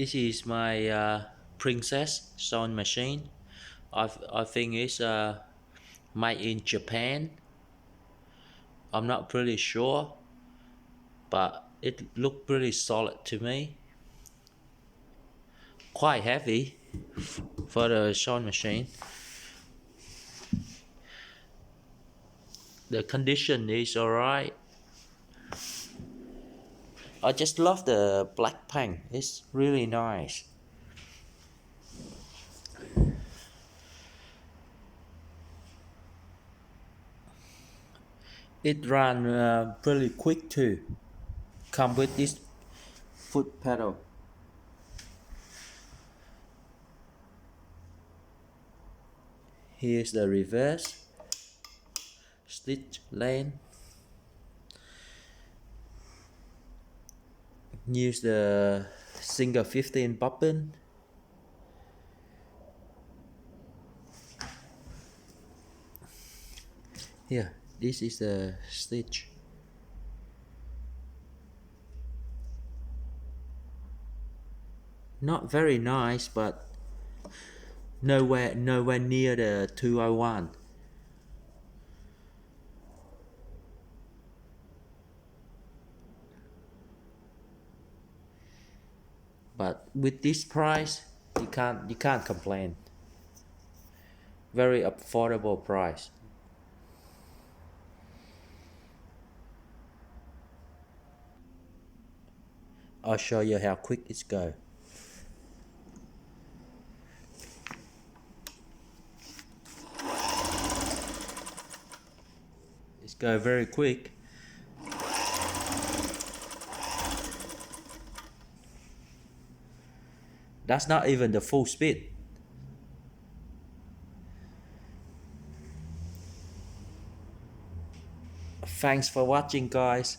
This is my Princess sewing machine. I think it's made in Japan. I'm not pretty sure, but it looked pretty solid to me. Quite heavy for the sewing machine. The condition is alright. I just love the black paint. It's really nice. It ran pretty quick too. Come with this foot pedal. Here's the reverse stitch lane. Use the single 15 bobbin. Here, this is the stitch. Not very nice, but nowhere near the 201. But with this price, you can't complain. Very affordable price. I'll show you how quick it's go. It's go very quick. That's not even the full speed. Thanks for watching, guys.